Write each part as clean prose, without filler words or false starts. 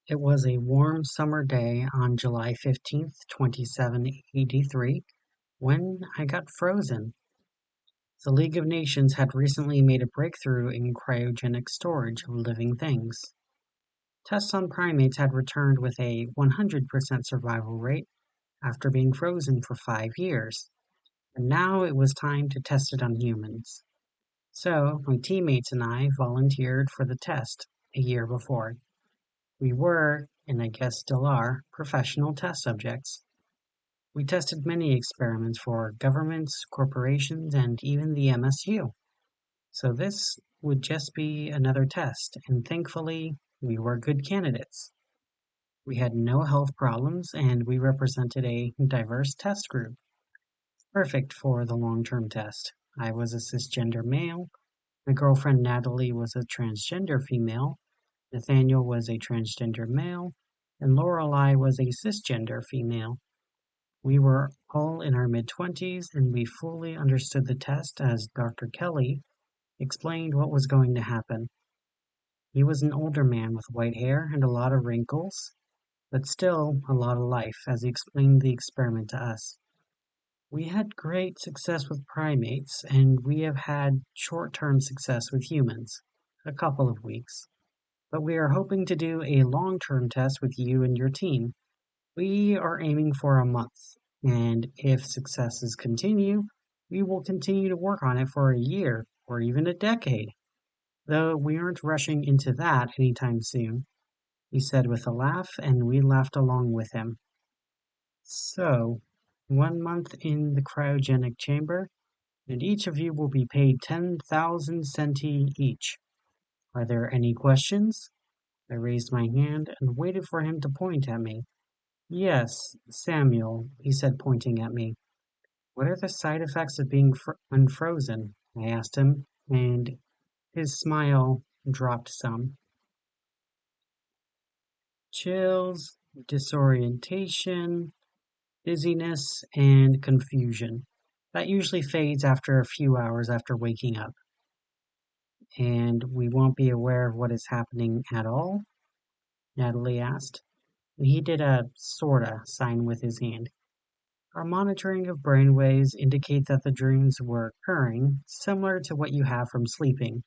It was a warm summer day on July 15th, 2783, when I got frozen. The League of Nations had recently made a breakthrough in cryogenic storage of living things. Tests on primates had returned with a 100% survival rate after being frozen for 5 years, and now it was time to test it on humans. So, my teammates and I volunteered for the test a year before. We were, and I guess still are, professional test subjects. We tested many experiments for governments, corporations, and even the MSU. So this would just be another test, and thankfully, we were good candidates. We had no health problems, and we represented a diverse test group, perfect for the long-term test. I was a cisgender male, my girlfriend Natalie was a transgender female, Nathaniel was a transgender male, and Lorelei was a cisgender female. We were all in our mid-20s, and we fully understood the test as Dr. Kelly explained what was going to happen. He was an older man with white hair and a lot of wrinkles, but still a lot of life as he explained the experiment to us. We had great success with primates, and we have had short-term success with humans, a couple of weeks. But we are hoping to do a long-term test with you and your team. We are aiming for a month, and if successes continue, we will continue to work on it for a year or even a decade, though we aren't rushing into that anytime soon, he said with a laugh, and we laughed along with him. So, 1 month in the cryogenic chamber, and each of you will be paid 10,000 centi each. Are there any questions? I raised my hand and waited for him to point at me. Yes, Samuel, he said, pointing at me. What are the side effects of being unfrozen? I asked him, and his smile dropped some. Chills, disorientation, dizziness, and confusion. That usually fades after a few hours after waking up. And we won't be aware of what is happening at all? Natalie asked. And he did a sorta sign with his hand. Our monitoring of brainwaves indicate that the dreams were occurring, similar to what you have from sleeping.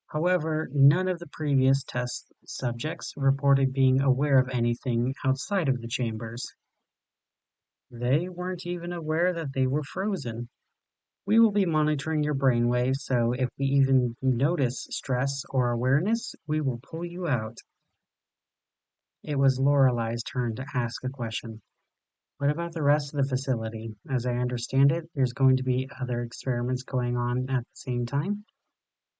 However, none of the previous test subjects reported being aware of anything outside of the chambers. They weren't even aware that they were frozen. We will be monitoring your brainwaves, so if we even notice stress or awareness, we will pull you out. It was Lorelei's turn to ask a question. What about the rest of the facility? As I understand it, there's going to be other experiments going on at the same time?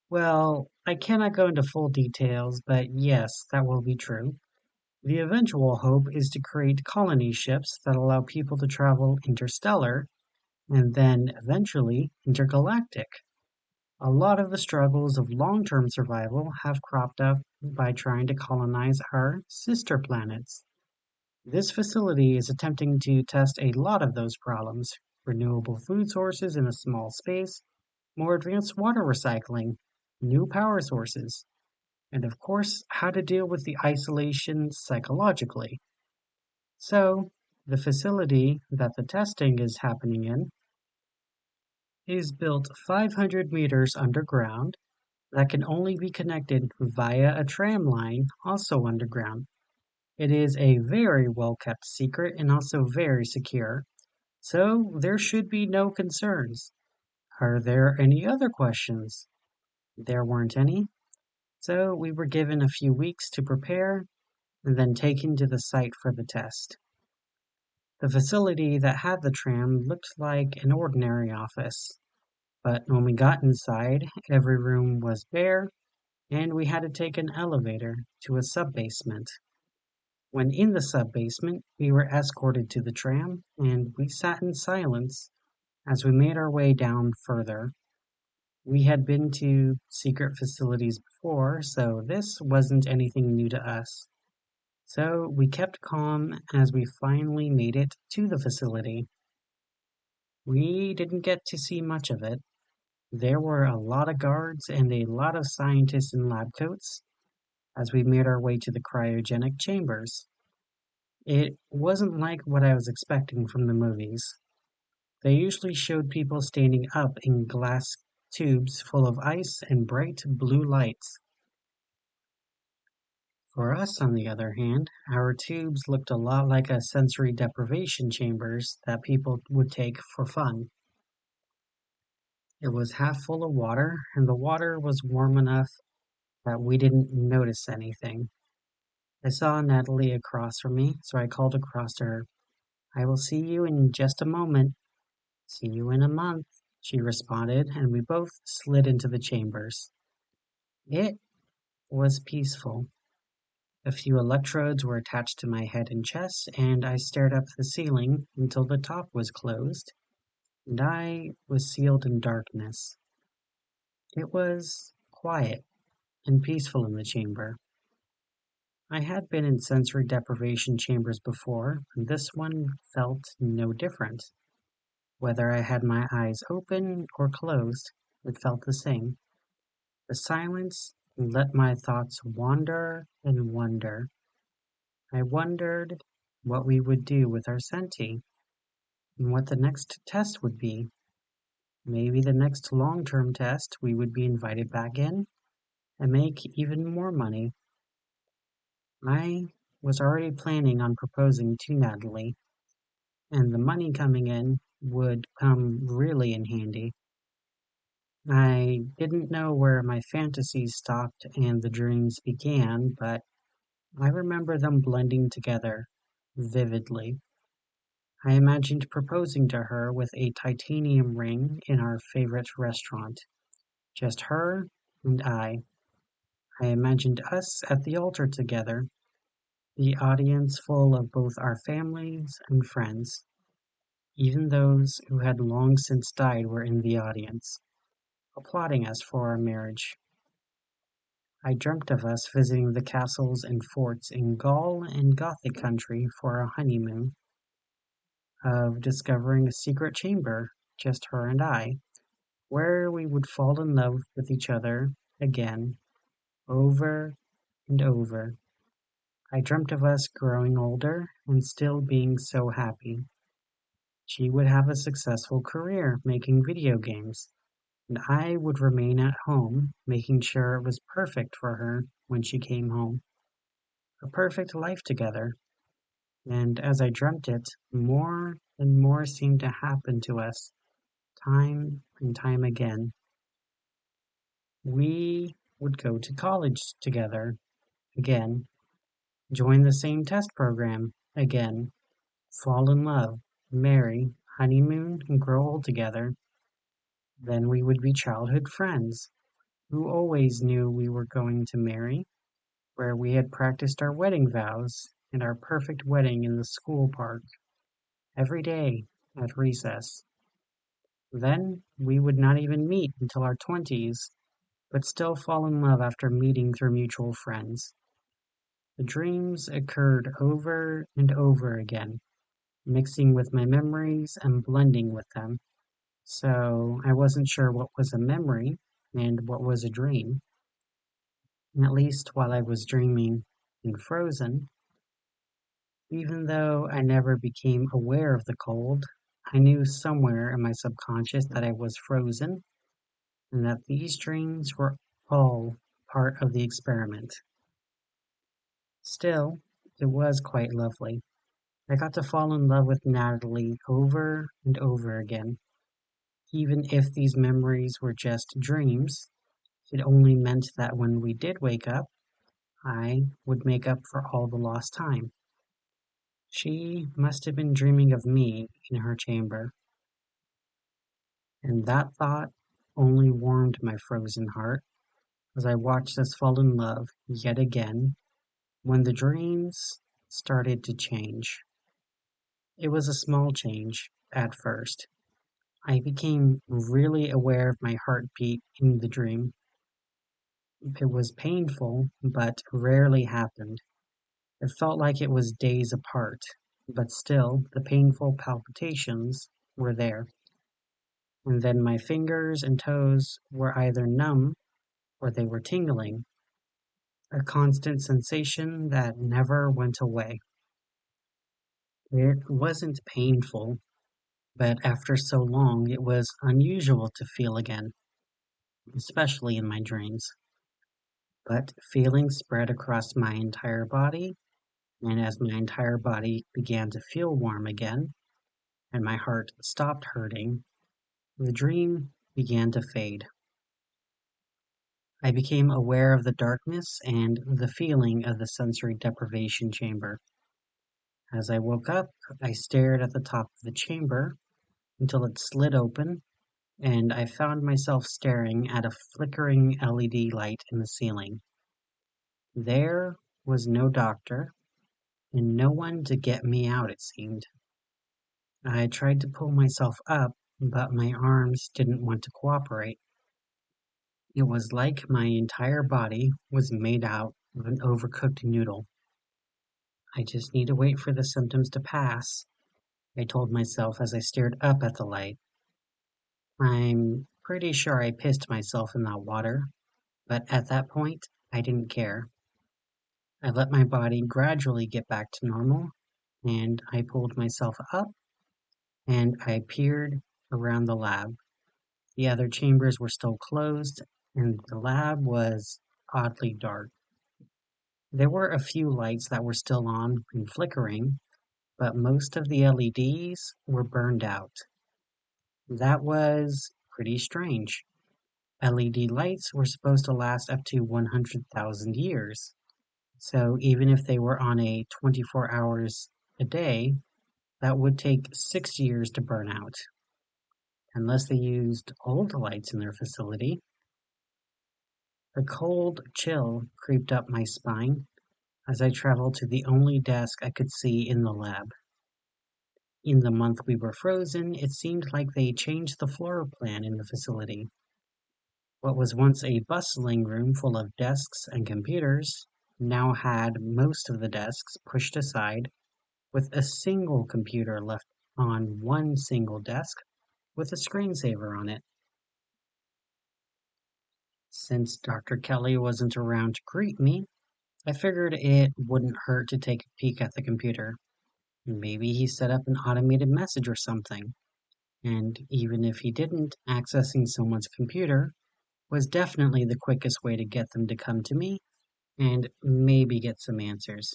Well, I cannot go into full details, but yes, that will be true. The eventual hope is to create colony ships that allow people to travel interstellar and then eventually intergalactic. A lot of the struggles of long-term survival have cropped up by trying to colonize our sister planets. This facility is attempting to test a lot of those problems: renewable food sources in a small space, more advanced water recycling, new power sources, and of course, how to deal with the isolation psychologically. So, the facility that the testing is happening in is built 500 meters underground that can only be connected via a tram line also underground. It is a very well kept secret and also very secure, so there should be no concerns. Are there any other questions? There weren't any, so we were given a few weeks to prepare and then taken to the site for the test. The facility that had the tram looked like an ordinary office, but when we got inside, every room was bare and we had to take an elevator to a sub-basement. When in the sub-basement, we were escorted to the tram, and we sat in silence as we made our way down further. We had been to secret facilities before, so this wasn't anything new to us. So we kept calm as we finally made it to the facility. We didn't get to see much of it. There were a lot of guards and a lot of scientists in lab coats. as we made our way to the cryogenic chambers. It wasn't like what I was expecting from the movies. They usually showed people standing up in glass tubes full of ice and bright blue lights. For us, on the other hand, our tubes looked a lot like a sensory deprivation chambers that people would take for fun. It was half full of water, and the water was warm enough that we didn't notice anything. I saw Natalie across from me, so I called across to her. I will see you in just a moment. See you in a month, she responded, and we both slid into the chambers. It was peaceful. A few electrodes were attached to my head and chest, and I stared up the ceiling until the top was closed, and I was sealed in darkness. It was quiet and peaceful in the chamber. I had been in sensory deprivation chambers before, and this one felt no different. Whether I had my eyes open or closed, it felt the same. The silence let my thoughts wander and wonder. I wondered what we would do with our senti, and what the next test would be. Maybe the next long-term test we would be invited back in and make even more money. I was already planning on proposing to Natalie, and the money coming in would come really in handy. I didn't know where my fantasies stopped and the dreams began, but I remember them blending together vividly. I imagined proposing to her with a titanium ring in our favorite restaurant. Just her and I. I imagined us at the altar together, the audience full of both our families and friends. Even those who had long since died were in the audience, applauding us for our marriage. I dreamt of us visiting the castles and forts in Gaul and Gothic country for our honeymoon, of discovering a secret chamber, just her and I, where we would fall in love with each other again, over and over. I dreamt of us growing older and still being so happy. She would have a successful career making video games, and I would remain at home making sure it was perfect for her when she came home. A perfect life together. And as I dreamt it, more and more seemed to happen to us, time and time again. We would go to college together again, join the same test program again, fall in love, marry, honeymoon, and grow old together. Then we would be childhood friends who always knew we were going to marry, where we had practiced our wedding vows and our perfect wedding in the school park every day at recess. Then we would not even meet until our 20s, but still fall in love after meeting through mutual friends. The dreams occurred over and over again, mixing with my memories and blending with them. So I wasn't sure what was a memory and what was a dream, at least while I was dreaming in Frozen. Even though I never became aware of the cold, I knew somewhere in my subconscious that I was frozen and that these dreams were all part of the experiment. Still, it was quite lovely. I got to fall in love with Natalie over and over again. Even if these memories were just dreams, it only meant that when we did wake up, I would make up for all the lost time. She must have been dreaming of me in her chamber, and that thought only warmed my frozen heart as I watched us fall in love yet again when the dreams started to change. It was a small change at first. I became really aware of my heartbeat in the dream. It was painful, but rarely happened. It felt like it was days apart, but still the painful palpitations were there. And then my fingers and toes were either numb or they were tingling. a constant sensation that never went away. It wasn't painful, but after so long it was unusual to feel again, especially in my dreams. But feelings spread across my entire body, and as my entire body began to feel warm again, and my heart stopped hurting, the dream began to fade. I became aware of the darkness and the feeling of the sensory deprivation chamber. As I woke up, I stared at the top of the chamber until it slid open, and I found myself staring at a flickering LED light in the ceiling. There was no doctor, and no one to get me out, it seemed. I tried to pull myself up, but my arms didn't want to cooperate. It was like my entire body was made out of an overcooked noodle. I just need to wait for the symptoms to pass, I told myself as I stared up at the light. I'm pretty sure I pissed myself in that water, but at that point, I didn't care. I let my body gradually get back to normal, and I pulled myself up, and I peered around the lab. The other chambers were still closed, and the lab was oddly dark. There were a few lights that were still on and flickering, but most of the LEDs were burned out. That was pretty strange. LED lights were supposed to last up to 100,000 years. So even if they were on a 24 hours a day, that would take 6 years to burn out, unless they used old lights in their facility. A cold chill creeped up my spine as I traveled to the only desk I could see in the lab. In the month we were frozen, it seemed like they changed the floor plan in the facility. What was once a bustling room full of desks and computers now had most of the desks pushed aside, with a single computer left on one single desk with a screensaver on it. Since Dr. Kelly wasn't around to greet me, I figured it wouldn't hurt to take a peek at the computer. Maybe he set up an automated message or something. And even if he didn't, accessing someone's computer was definitely the quickest way to get them to come to me and maybe get some answers.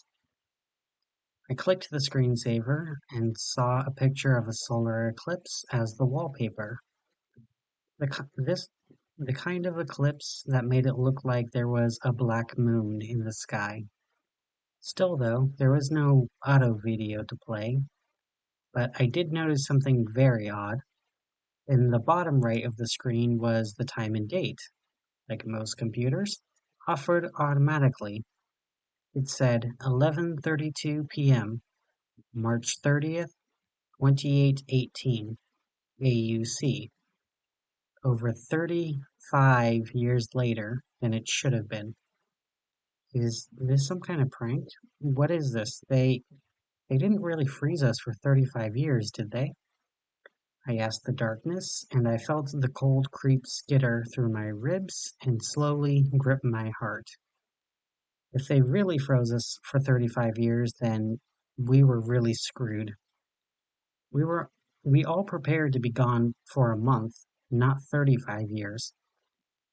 I clicked the screensaver and saw a picture of a solar eclipse as the wallpaper. The kind of eclipse that made it look like there was a black moon in the sky. Still though, there was no auto video to play, but I did notice something very odd. In the bottom right of the screen was the time and date, like most computers, offered automatically. It said 11:32 p.m., March 30th, 2818, AUC, over 35 years later than it should have been. Is this some kind of prank? What is this? They didn't really freeze us for 35 years, did they? I asked the darkness, and I felt the cold creep skitter through my ribs and slowly grip my heart. If they really froze us for 35 years, then we were really screwed. We were we all prepared to be gone for a month, not 35 years.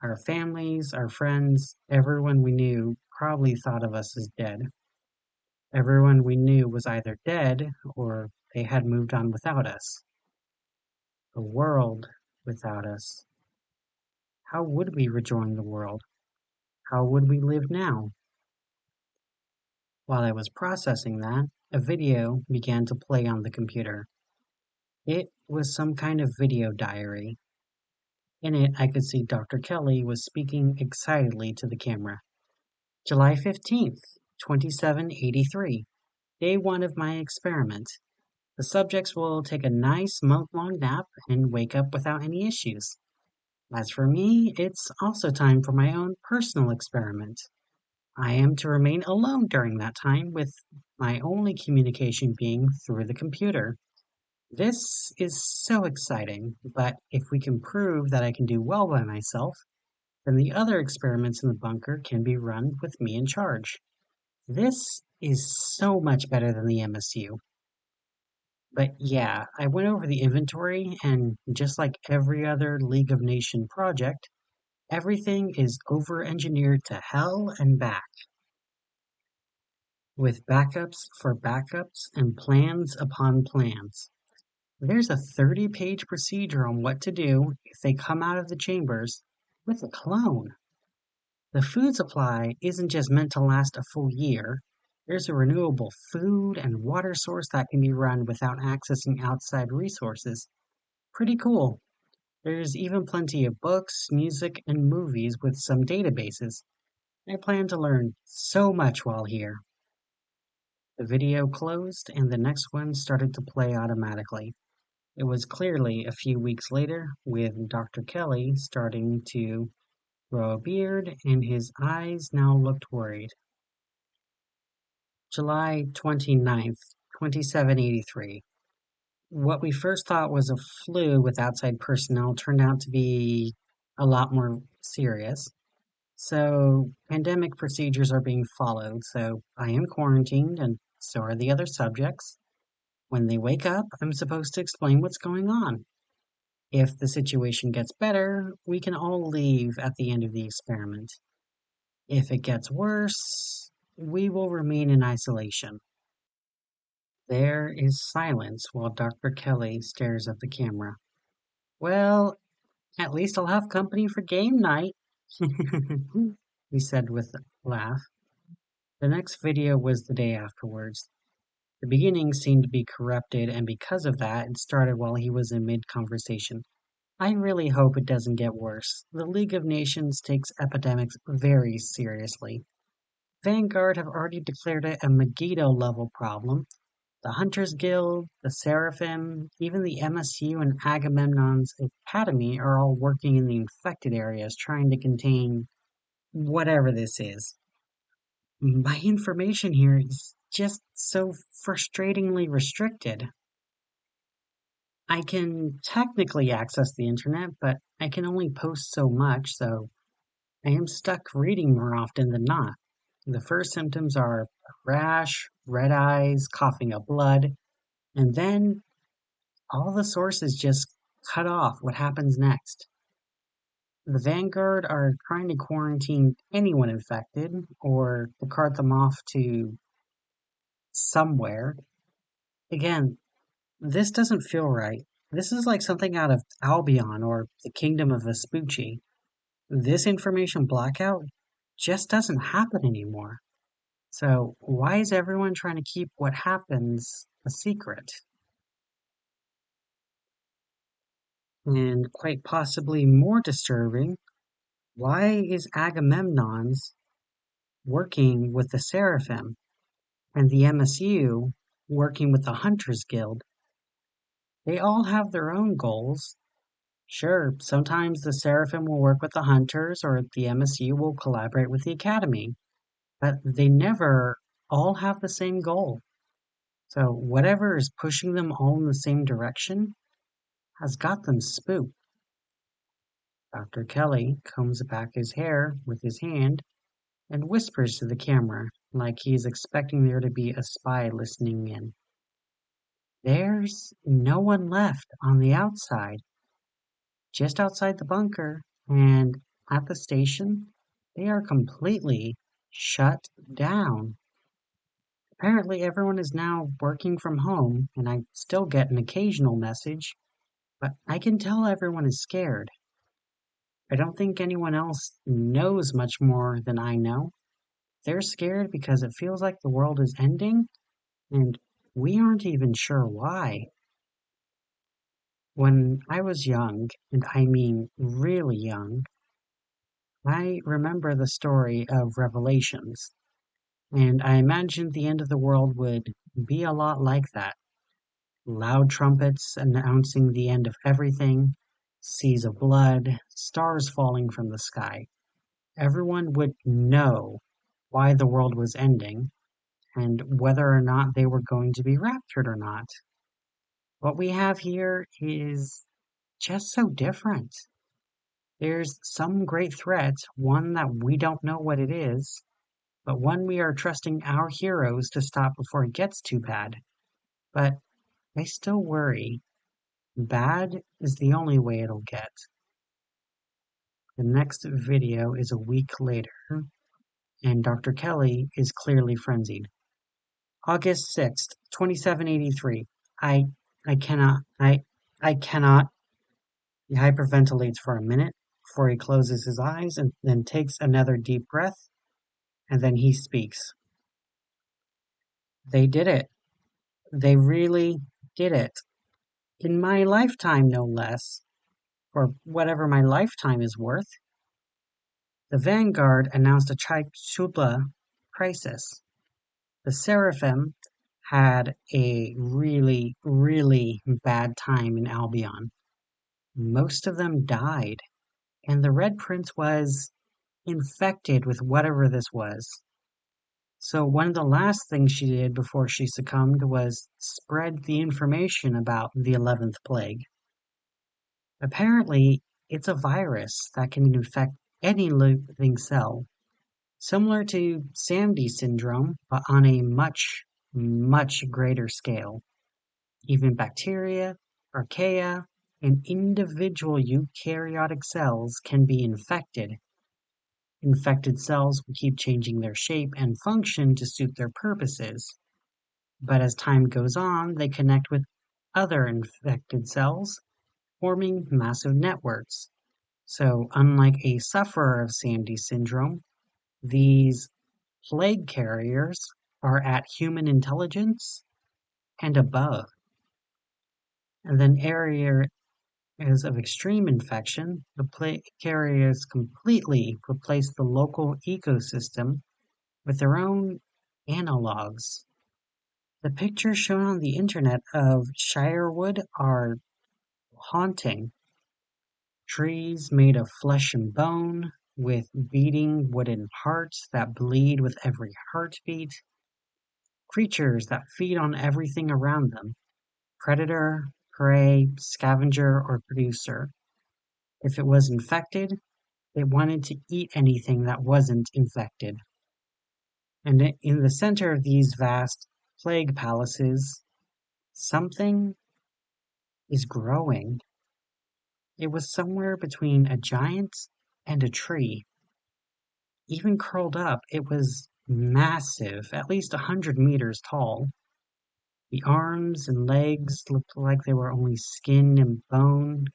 Our families, our friends, everyone we knew probably thought of us as dead. Everyone we knew was either dead or they had moved on without us. The world without us. How would we rejoin the world? How would we live now? While I was processing that, a video began to play on the computer. It was some kind of video diary. In it, I could see Dr. Kelly was speaking excitedly to the camera. July 15th, 2783. Day 1 of my experiment. The subjects will take a nice month-long nap and wake up without any issues. As for me, it's also time for my own personal experiment. I am to remain alone during that time, with my only communication being through the computer. This is so exciting, but if we can prove that I can do well by myself, Then the other experiments in the bunker can be run with me in charge. This is so much better than the MSU. But yeah, I went over the inventory, and just like every other League of Nations project, everything is over engineered to hell and back, with backups for backups and plans upon plans. There's a 30-page procedure on what to do if they come out of the chambers with a clone. The food supply isn't just meant to last a full year. There's a renewable food and water source that can be run without accessing outside resources. Pretty cool. There's even plenty of books, music, and movies with some databases. I plan to learn so much while here. The video closed and the next one started to play automatically. It was clearly a few weeks later, with Dr. Kelly starting to grow a beard and his eyes now looked worried. July 29th, 2783. What we first thought was a flu with outside personnel turned out to be a lot more serious. So, pandemic procedures are being followed, so I am quarantined and so are the other subjects. When they wake up, I'm supposed to explain what's going on. If the situation gets better, we can all leave at the end of the experiment. If it gets worse, we will remain in isolation. There is silence while Dr. Kelly stares at the camera. Well, at least I'll have company for game night, he said with a laugh. The next video was the day afterwards. The beginning seemed to be corrupted, and because of that, it started while he was in mid-conversation. I really hope it doesn't get worse. The League of Nations takes epidemics very seriously. Vanguard have already declared it a Megiddo-level problem. The Hunters Guild, the Seraphim, even the MSU and Agamemnon's Academy are all working in the infected areas trying to contain whatever this is. My information here is just so frustratingly restricted. I can technically access the internet, but I can only post so much, so I am stuck reading more often than not. The first symptoms are rash, red eyes, coughing up blood, and then all the sources just cut off. What happens next? The Vanguard are trying to quarantine anyone infected or to cart them off to somewhere. Again, this doesn't feel right. This is like something out of Albion or the Kingdom of Vespucci. This information blackout just doesn't happen anymore. So why is everyone trying to keep what happens a secret? And quite possibly more disturbing, why is Agamemnon's working with the Seraphim and the MSU working with the Hunters Guild? They all have their own goals. Sure, sometimes the Seraphim will work with the Hunters or the MSU will collaborate with the Academy, but they never all have the same goal. So whatever is pushing them all in the same direction has got them spooked. Dr. Kelly combs back his hair with his hand and whispers to the camera like he's expecting there to be a spy listening in. There's no one left on the outside. Just outside the bunker and at the station, they are completely shut down. Apparently everyone is now working from home, and I still get an occasional message, but I can tell everyone is scared. I don't think anyone else knows much more than I know. They're scared because it feels like the world is ending, and we aren't even sure why. When I was young, and I mean really young, I remember the story of Revelations, and I imagined the end of the world would be a lot like that. Loud trumpets announcing the end of everything, seas of blood, stars falling from the sky. Everyone would know why the world was ending and whether or not they were going to be raptured or not. What we have here is just so different. There's some great threat, one that we don't know what it is, but one we are trusting our heroes to stop before it gets too bad. But I still worry. Bad is the only way it'll get. The next video is a week later, and Dr. Kelly is clearly frenzied. August 6th, 2783. I I cannot I cannot. He hyperventilates for a minute before he closes his eyes and then takes another deep breath, and then he speaks. They did it. They really did it. In my lifetime, no less, or whatever my lifetime is worth. The Vanguard announced a Chicxulub crisis. The Seraphim had a really, really bad time in Albion. Most of them died, and the Red Prince was infected with whatever this was. So one of the last things she did before she succumbed was spread the information about the 11th plague. Apparently, it's a virus that can infect any living cell, similar to Sandy syndrome, but on a much, much greater scale. Even bacteria, archaea, and individual eukaryotic cells can be infected. Infected cells will keep changing their shape and function to suit their purposes. But as time goes on, they connect with other infected cells, forming massive networks. So, unlike a sufferer of Sandy syndrome, these plague carriers are at human intelligence and above. And then areas of extreme infection, the plague carriers completely replace the local ecosystem with their own analogs. The pictures shown on the internet of Shirewood are haunting. Trees made of flesh and bone, with beating wooden hearts that bleed with every heartbeat. Creatures that feed on everything around them. Predator, prey, scavenger, or producer. If it was infected, it wanted to eat anything that wasn't infected. And in the center of these vast plague palaces, something is growing. It was somewhere between a giant and a tree. Even curled up, it was massive, at least 100 meters tall. The arms and legs looked like they were only skin and bone,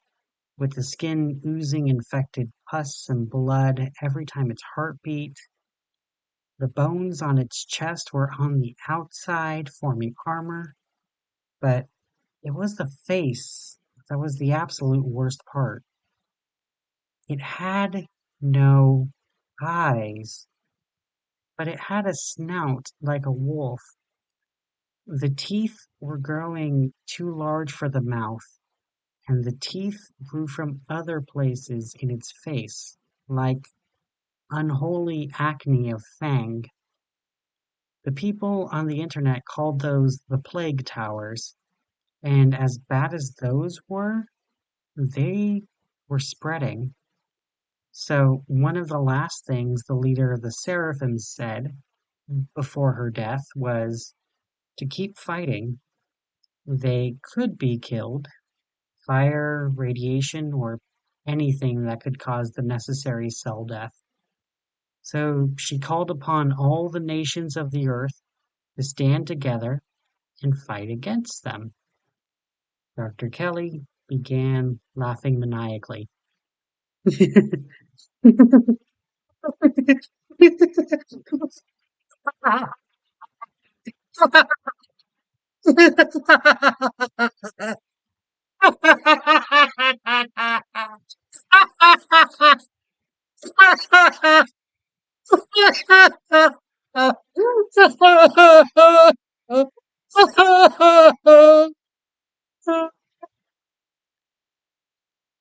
with the skin oozing infected pus and blood every time its heart beat. The bones on its chest were on the outside, forming armor, but it was the face that was the absolute worst part. It had no eyes, but it had a snout like a wolf. The teeth were growing too large for the mouth, and the teeth grew from other places in its face, like unholy acne of fang. The people on the internet called those the plague towers, and as bad as those were, they were spreading. So one of the last things the leader of the Seraphim said before her death was to keep fighting. They could be killed, fire, radiation, or anything that could cause the necessary cell death. So she called upon all the nations of the earth to stand together and fight against them. Dr. Kelly began laughing maniacally.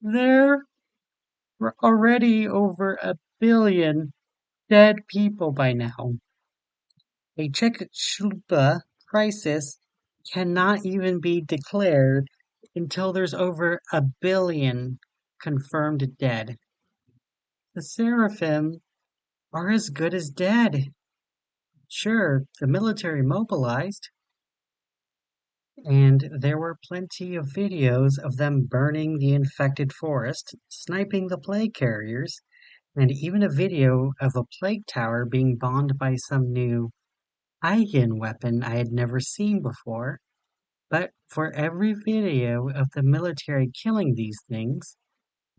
There were already over 1 billion dead people by now. A Chicxulub crisis cannot even be declared until there's over 1 billion confirmed dead. The Seraphim are as good as dead. Sure, the military mobilized, and there were plenty of videos of them burning the infected forest, sniping the plague carriers, and even a video of a plague tower being bombed by some new Eigen weapon I had never seen before. But for every video of the military killing these things,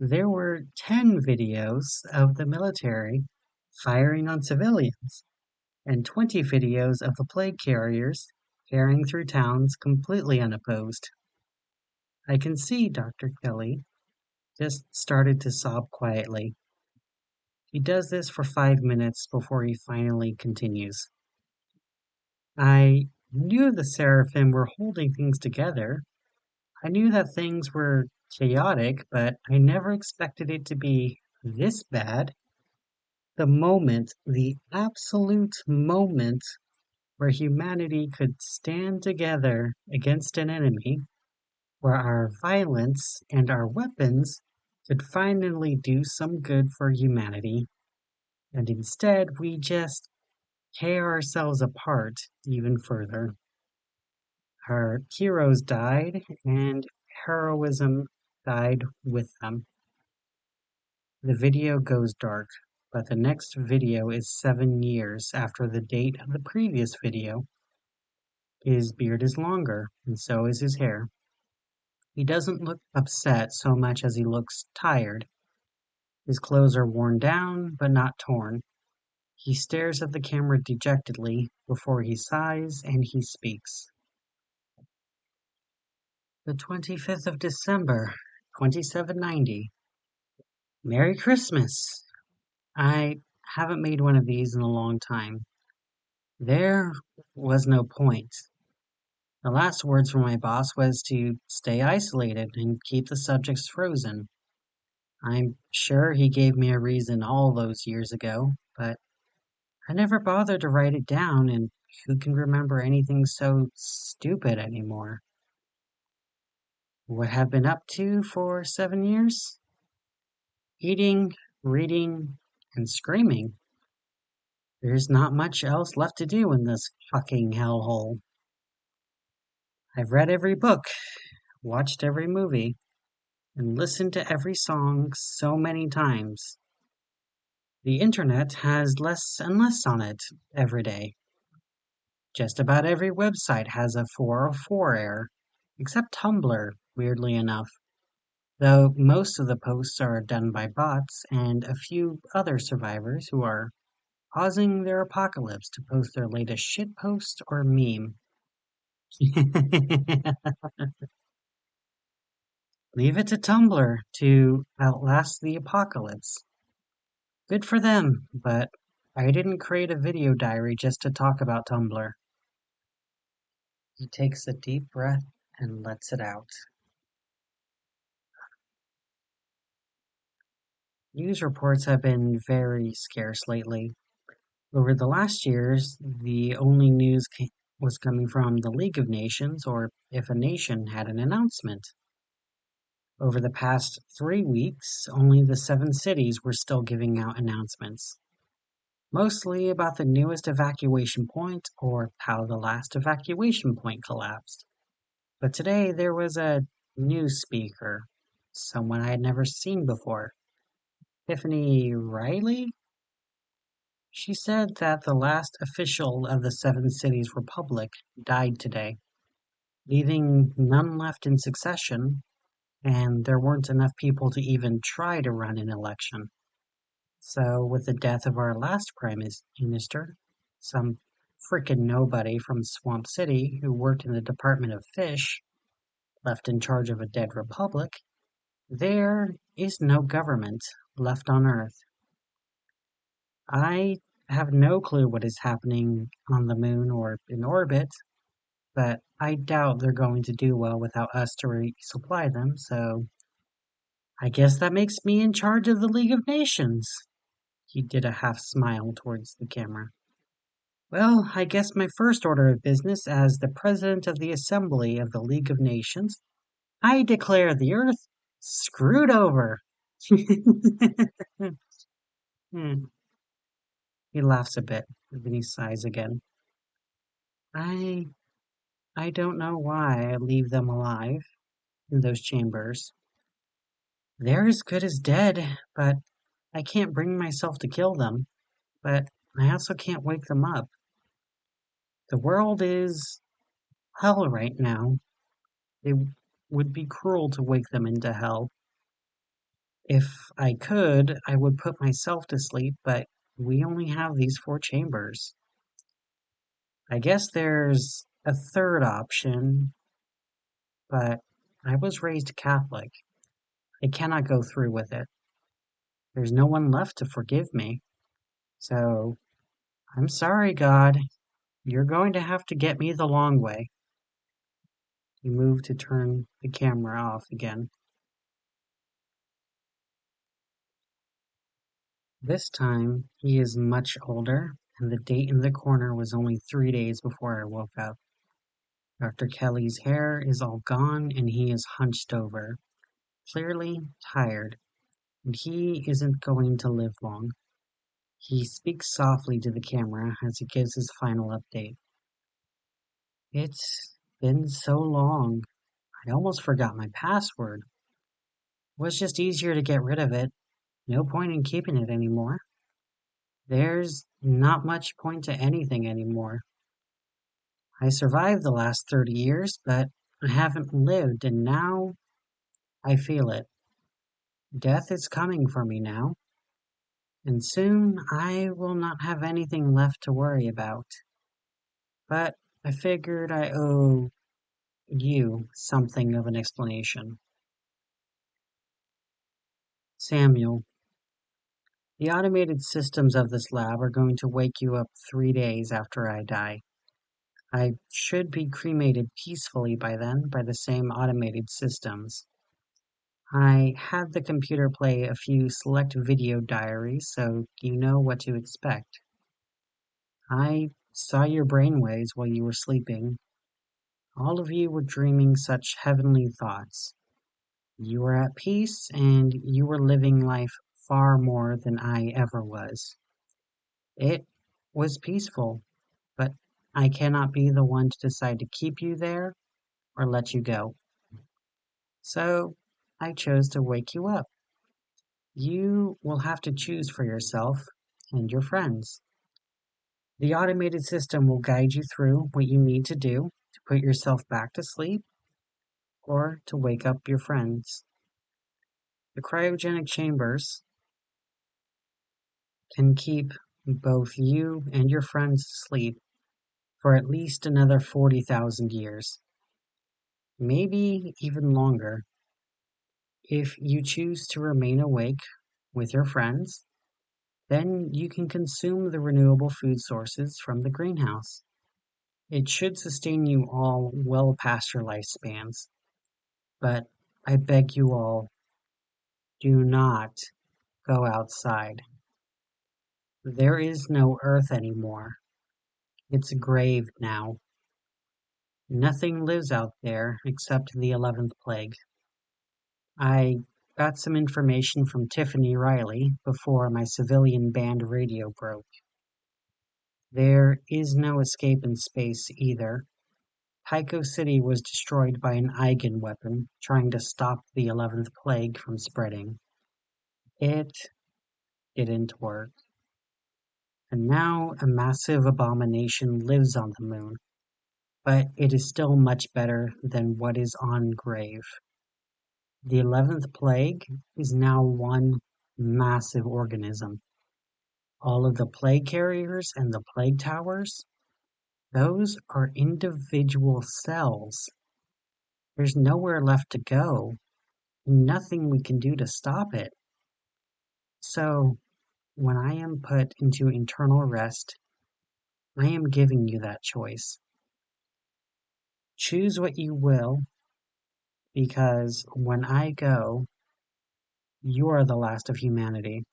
there were 10 videos of the military firing on civilians, and 20 videos of the plague carriers carrying through towns completely unopposed. I can see Dr. Kelly just started to sob quietly. He does this for 5 minutes before he finally continues. I knew the Seraphim were holding things together. I knew that things were chaotic, but I never expected it to be this bad. The absolute moment where humanity could stand together against an enemy, where our violence and our weapons could finally do some good for humanity, and instead we just tear ourselves apart even further. Our heroes died, and heroism died with them. The video goes dark, but the next video is 7 years after the date of the previous video. His beard is longer, and so is his hair. He doesn't look upset so much as he looks tired. His clothes are worn down, but not torn. He stares at the camera dejectedly before he sighs and he speaks. The 25th of December, 2790. Merry Christmas! I haven't made one of these in a long time. There was no point. The last words from my boss was to stay isolated and keep the subjects frozen. I'm sure he gave me a reason all those years ago, but I never bothered to write it down, and who can remember anything so stupid anymore? What have been up to for 7 years? Eating, reading, and screaming. There's not much else left to do in this fucking hellhole. I've read every book, watched every movie, and listened to every song so many times. The internet has less and less on it every day. Just about every website has a 404 error, except Tumblr, weirdly enough, though most of the posts are done by bots and a few other survivors who are pausing their apocalypse to post their latest shitpost or meme. Leave it to Tumblr to outlast the apocalypse. Good for them, but I didn't create a video diary just to talk about Tumblr. He takes a deep breath and lets it out. News reports have been very scarce lately. Over the last years, the only news was coming from the League of Nations or if a nation had an announcement. Over the past 3 weeks, only the 7 cities were still giving out announcements. Mostly about the newest evacuation point or how the last evacuation point collapsed. But today there was a new speaker, someone I had never seen before. Tiffany Riley? She said that the last official of the 7 cities republic died today, leaving none left in succession, and there weren't enough people to even try to run an election. So, with the death of our last prime minister, some frickin' nobody from Swamp City who worked in the Department of Fish, left in charge of a dead republic, there is no government left on Earth. I have no clue what is happening on the moon or in orbit, but I doubt they're going to do well without us to resupply them, so I guess that makes me in charge of the League of Nations. He did a half smile towards the camera. Well, I guess my first order of business as the President of the Assembly of the League of Nations, I declare the Earth screwed over. Hmm. He laughs a bit, and then he sighs again. I I don't know why I leave them alive in those chambers. They're as good as dead, but I can't bring myself to kill them. But I also can't wake them up. The world is hell right now. It would be cruel to wake them into hell. If I could, I would put myself to sleep, but we only have these four chambers. I guess there's a third option, but I was raised Catholic. I cannot go through with it. There's no one left to forgive me. So, I'm sorry, God. You're going to have to get me the long way. He moved to turn the camera off again. This time, he is much older, and the date in the corner was only 3 days before I woke up. Dr. Kelly's hair is all gone, and he is hunched over, clearly tired, and he isn't going to live long. He speaks softly to the camera as he gives his final update. It's been so long. I almost forgot my password. It was just easier to get rid of it. No point in keeping it anymore. There's not much point to anything anymore. I survived the last 30 years, but I haven't lived, and now I feel it. Death is coming for me now, and soon I will not have anything left to worry about. But I figured I owe you something of an explanation. Samuel, the automated systems of this lab are going to wake you up 3 days after I die. I should be cremated peacefully by then by the same automated systems. I had the computer play a few select video diaries so you know what to expect. I saw your brainwaves while you were sleeping. All of you were dreaming such heavenly thoughts. You were at peace and you were living life far more than I ever was. It was peaceful, but I cannot be the one to decide to keep you there or let you go. So I chose to wake you up. You will have to choose for yourself and your friends. The automated system will guide you through what you need to do to put yourself back to sleep or to wake up your friends. The cryogenic chambers can keep both you and your friends asleep for at least another 40,000 years, maybe even longer. If you choose to remain awake with your friends, then you can consume the renewable food sources from the greenhouse. It should sustain you all well past your lifespans. But I beg you all, do not go outside. There is no Earth anymore. It's a grave now. Nothing lives out there except the 11th plague. I got some information from Tiffany Riley before my civilian band radio broke. There is no escape in space either. Tycho City was destroyed by an Eigen weapon trying to stop the 11th plague from spreading. It didn't work. And now a massive abomination lives on the moon, but it is still much better than what is on Grave. The 11th plague is now one massive organism. All of the plague carriers and the plague towers, those are individual cells. There's nowhere left to go, nothing we can do to stop it. So, when I am put into internal rest, I am giving you that choice. Choose what you will, because when I go, you are the last of humanity.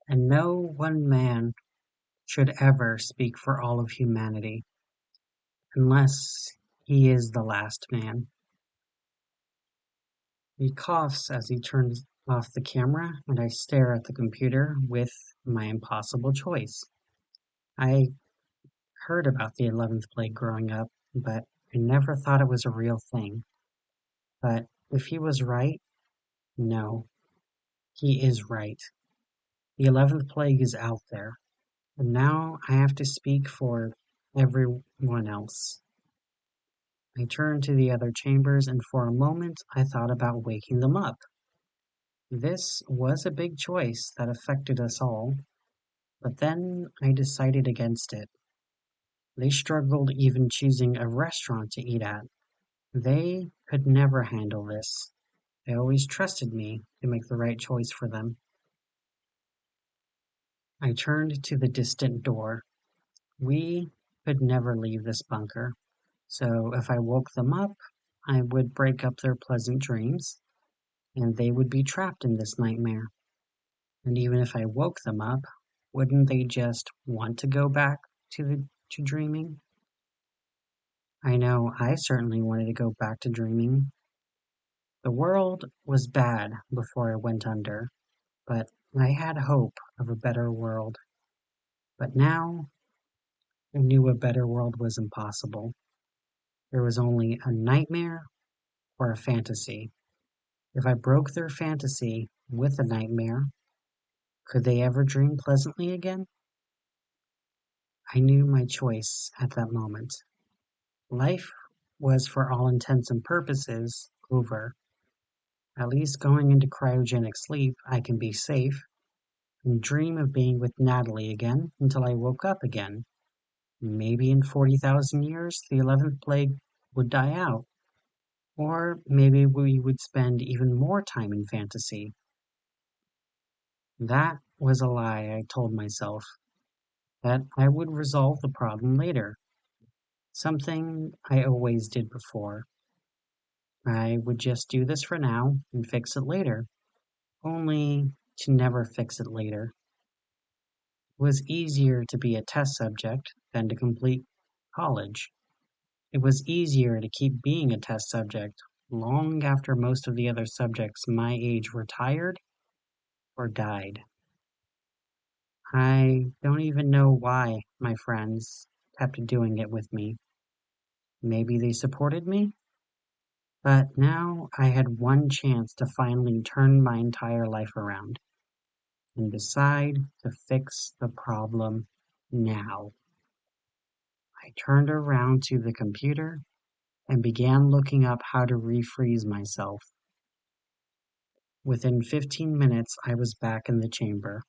And no one man should ever speak for all of humanity, unless he is the last man. He coughs as he turns off the camera and I stare at the computer with my impossible choice. I heard about the 11th plague growing up, but I never thought it was a real thing. But if he was right, no, he is right. The 11th plague is out there, and now I have to speak for everyone else. I turned to the other chambers, and for a moment I thought about waking them up. This was a big choice that affected us all, but then I decided against it. They struggled even choosing a restaurant to eat at. They could never handle this. They always trusted me to make the right choice for them. I turned to the distant door. We could never leave this bunker, so if I woke them up, I would break up their pleasant dreams, and they would be trapped in this nightmare. And even if I woke them up, wouldn't they just want to go back to dreaming? I know I certainly wanted to go back to dreaming. The world was bad before I went under, but I had hope of a better world. But now I knew a better world was impossible. There was only a nightmare or a fantasy. If I broke their fantasy with a nightmare, could they ever dream pleasantly again? I knew my choice at that moment. Life was, for all intents and purposes, over. At least going into cryogenic sleep, I can be safe and dream of being with Natalie again until I woke up again. Maybe in 40,000 years, the 11th plague would die out. Or maybe we would spend even more time in fantasy. That was a lie I told myself, that I would resolve the problem later. Something I always did before. I would just do this for now and fix it later, only to never fix it later. It was easier to be a test subject than to complete college. It was easier to keep being a test subject long after most of the other subjects my age retired or died. I don't even know why my friends kept doing it with me. Maybe they supported me? But now I had one chance to finally turn my entire life around and decide to fix the problem now. I turned around to the computer and began looking up how to refreeze myself. Within 15 minutes, I was back in the chamber.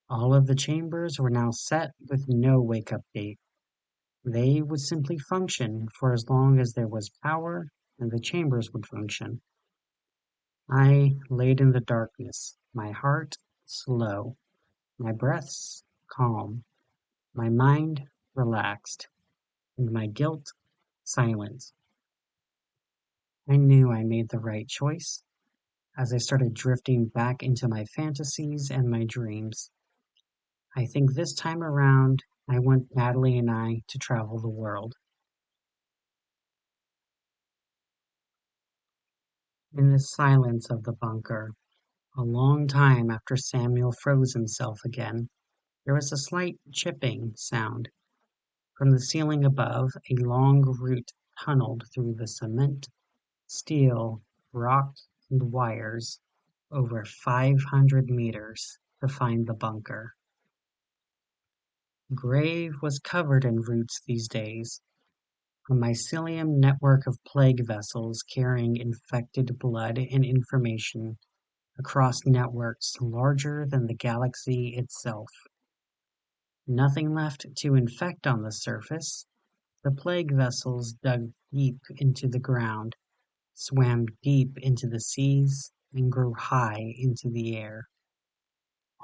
All of the chambers were now set with no wake-up date. They would simply function for as long as there was power and the chambers would function. I laid in the darkness, my heart slow, my breaths calm, my mind relaxed, and my guilt silent. I knew I made the right choice as I started drifting back into my fantasies and my dreams. I think this time around, I want Natalie and I to travel the world. In the silence of the bunker, a long time after Samuel froze himself again, there was a slight chipping sound. From the ceiling above, a long root tunneled through the cement, steel, rock, and wires over 500 meters to find the bunker. Grave was covered in roots these days, a mycelium network of plague vessels carrying infected blood and information across networks larger than the galaxy itself. Nothing left to infect on the surface, the plague vessels dug deep into the ground, swam deep into the seas, and grew high into the air,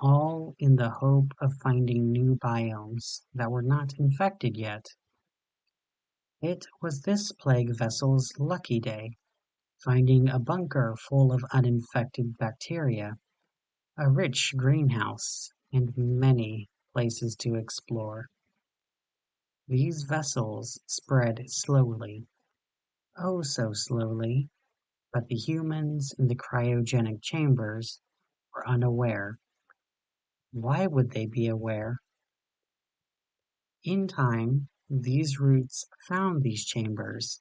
all in the hope of finding new biomes that were not infected yet. It was this plague vessel's lucky day, finding a bunker full of uninfected bacteria, a rich greenhouse, and many places to explore. These vessels spread slowly, oh so slowly, but the humans in the cryogenic chambers were unaware. Why would they be aware? In time, these roots found these chambers,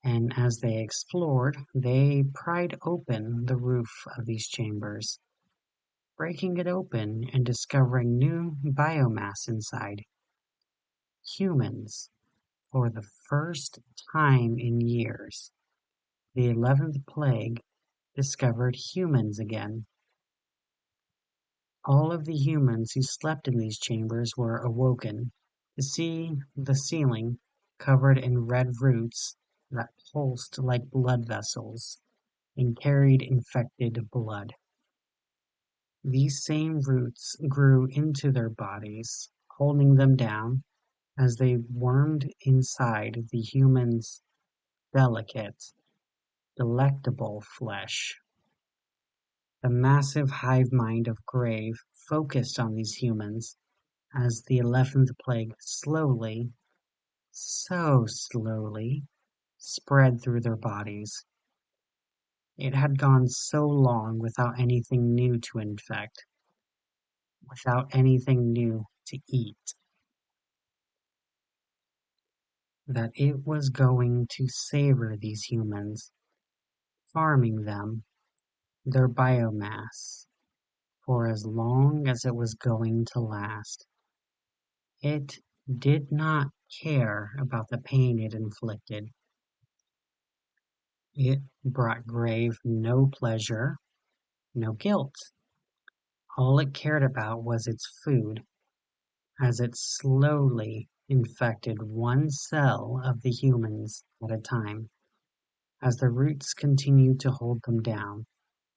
and as they explored, they pried open the roof of these chambers, breaking it open and discovering new biomass inside. Humans, for the first time in years, the 11th plague discovered humans again. All of the humans who slept in these chambers were awoken to see the ceiling covered in red roots that pulsed like blood vessels and carried infected blood. These same roots grew into their bodies, holding them down as they wormed inside the humans' delicate, delectable flesh. The massive hive mind of Grave focused on these humans as the 11th plague slowly, so slowly, spread through their bodies. It had gone so long without anything new to infect, without anything new to eat, that it was going to savor these humans, farming them, their biomass, for as long as it was going to last. It did not care about the pain it inflicted. It brought Grave no pleasure, no guilt. All it cared about was its food, as it slowly infected one cell of the humans at a time, as the roots continued to hold them down,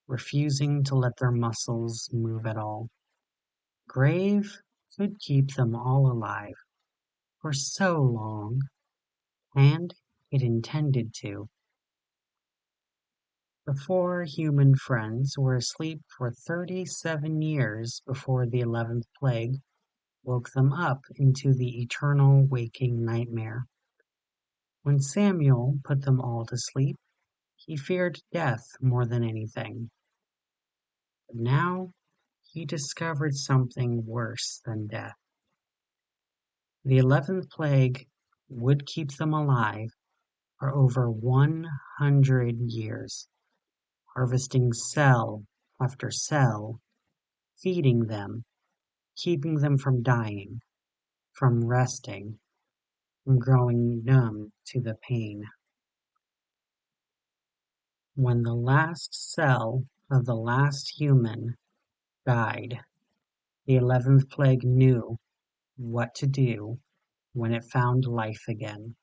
refusing to let their muscles move at all. Grave could keep them all alive for so long, and it intended to. The four human friends were asleep for 37 years before the 11th plague woke them up into the eternal waking nightmare. When Samuel put them all to sleep, he feared death more than anything. But now he discovered something worse than death. The 11th plague would keep them alive for over 100 years, harvesting cell after cell, feeding them, keeping them from dying, from resting, from growing numb to the pain. When the last cell of the last human died, the 11th plague knew what to do when it found life again.